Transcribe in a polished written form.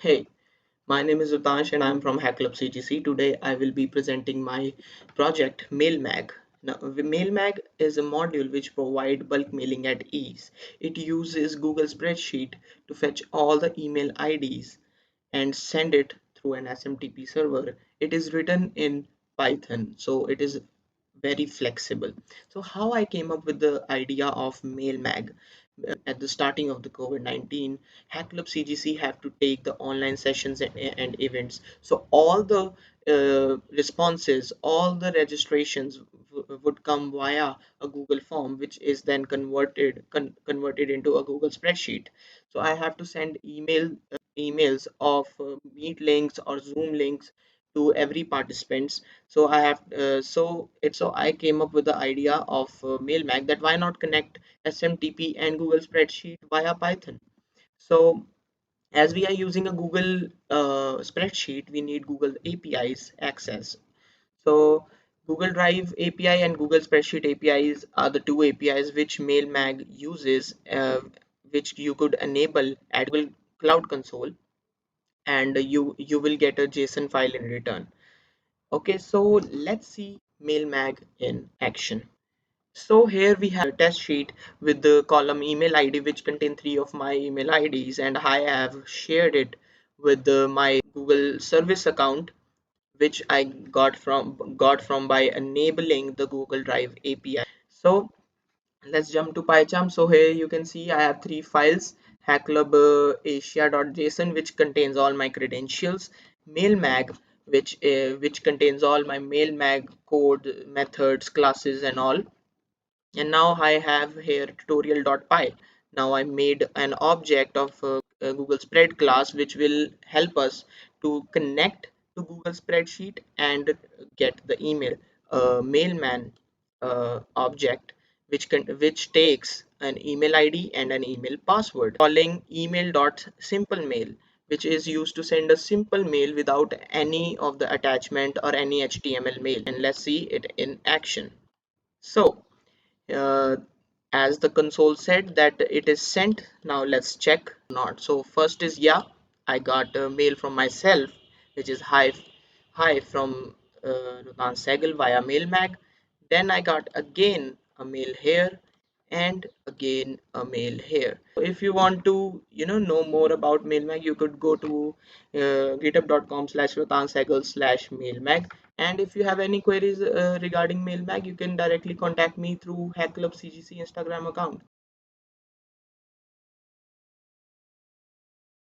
Hey, my name is Rotansh and I'm from Hack Club CGC. Today I will be presenting my project MailMag. Now, MailMag is a module which provides bulk mailing at ease. It uses Google Spreadsheet to fetch all the email IDs and send it through an SMTP server. It is written in Python, so it is very flexible. So how I came up with the idea of MailMag? At the starting of the COVID-19, Hack Club CGC have to take the online sessions and events. So all the responses, all the registrations would come via a Google form, which is then converted into a Google spreadsheet. So I have to send emails of Meet links or Zoom links to every participants. So I came up with the idea of MailMag, that why not connect SMTP and Google Spreadsheet via Python. So as we are using a Google spreadsheet, we need Google APIs access. So Google Drive API and Google Spreadsheet APIs are the two APIs which MailMag uses, which you could enable at Google Cloud Console, and you will get a JSON file in return. Okay, so let's see MailMag in action. So here we have a test sheet with the column email ID, which contain three of my email IDs, and I have shared it with my Google service account, which I got from by enabling the Google Drive API. So let's jump to PyCharm. So here you can see I have three files: hackclub asia.json, which contains all my credentials; mailmag, which contains all my mailmag code, methods, classes, and all. And now I have here tutorial.py. Now I made an object of a Google Spread class, which will help us to connect to Google Spreadsheet and get the email. Mailman object, which takes an email ID and an email password. Calling email.simpleMail, which is used to send a simple mail without any of the attachment or any HTML mail. And let's see it in action. So uh, as the console said that it is sent. Now let's check not. So first is, yeah, I got a mail from myself, which is hi from Sehgal via mailmag. Then I got again a mail here and again a mail here. So if you want to know more about mailmag, you could go to github.com/rotansegel/mailmag. And if you have any queries regarding mailmag, you can directly contact me through Hack Club CGC Instagram account.